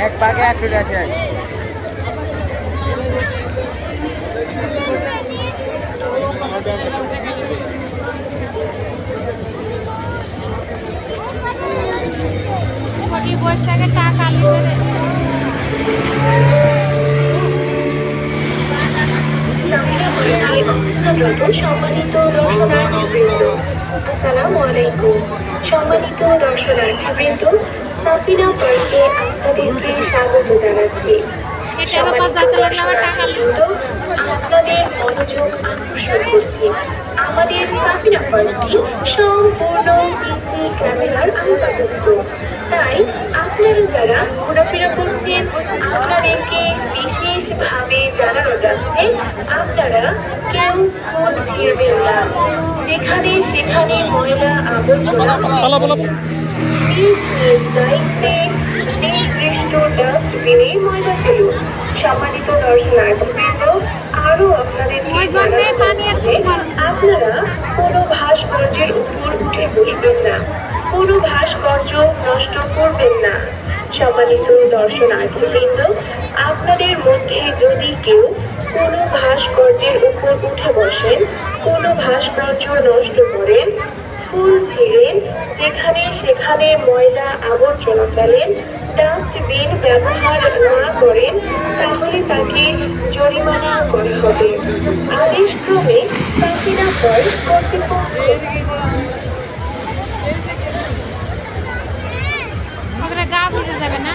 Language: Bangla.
এক পাকে 100 টাকা বয়স থেকে টাকা লিখে সম্মানিত আসসালামু আলাইকুম। সম্মানিত দর্শনার্থীবৃন্দ, সাফিনা পার্কে আপনাদেরকে স্বাগত জানাচ্ছি। আপনাদের মনোযোগ আকর্ষণ করছি। আমাদের সাফিনা পার্কটি সম্পূর্ণ সিসি ক্যামেরার আওতাভুক্ত, তাই আপনারা যারা ঘোরাফেরা করছেন আপনাদেরকে বিশেষভাবে জানানো যাচ্ছে আপনারা কেউ ফোন ছিঁড়বেন না। যেখানে সেখানে ময়লা আবর্জনা নির্দিষ্ট ডাস্টবিনে ময়লা ফেলুন। সম্মানিত দর্শনার্থীবৃন্দ, আরো আপনাদের আপনারা কোনো ভাস্কর্যের উপর উঠে বসবেন না, কোনো ভাস্কর্য নষ্ট করবেন না। সম্মানিত দর্শনার্থীবৃন্দ, আপনাদের মধ্যে যদি কেউ কোনো ভাস্কর্যের উপর উঠে বসেন, কোনো ভাস্কর্য নষ্ট করেন, ফুল ছিঁড়েন, যেখানে সেখানে ময়লা আবর্জনা ফেলেন, ডাস্টবিন ব্যবহার না করেন, তাহলে তাকে জরিমানা করা হবে। আদেশক্রমে সাফিনা পার্ক কর্তৃপক্ষ গা বুঝে যাবে না।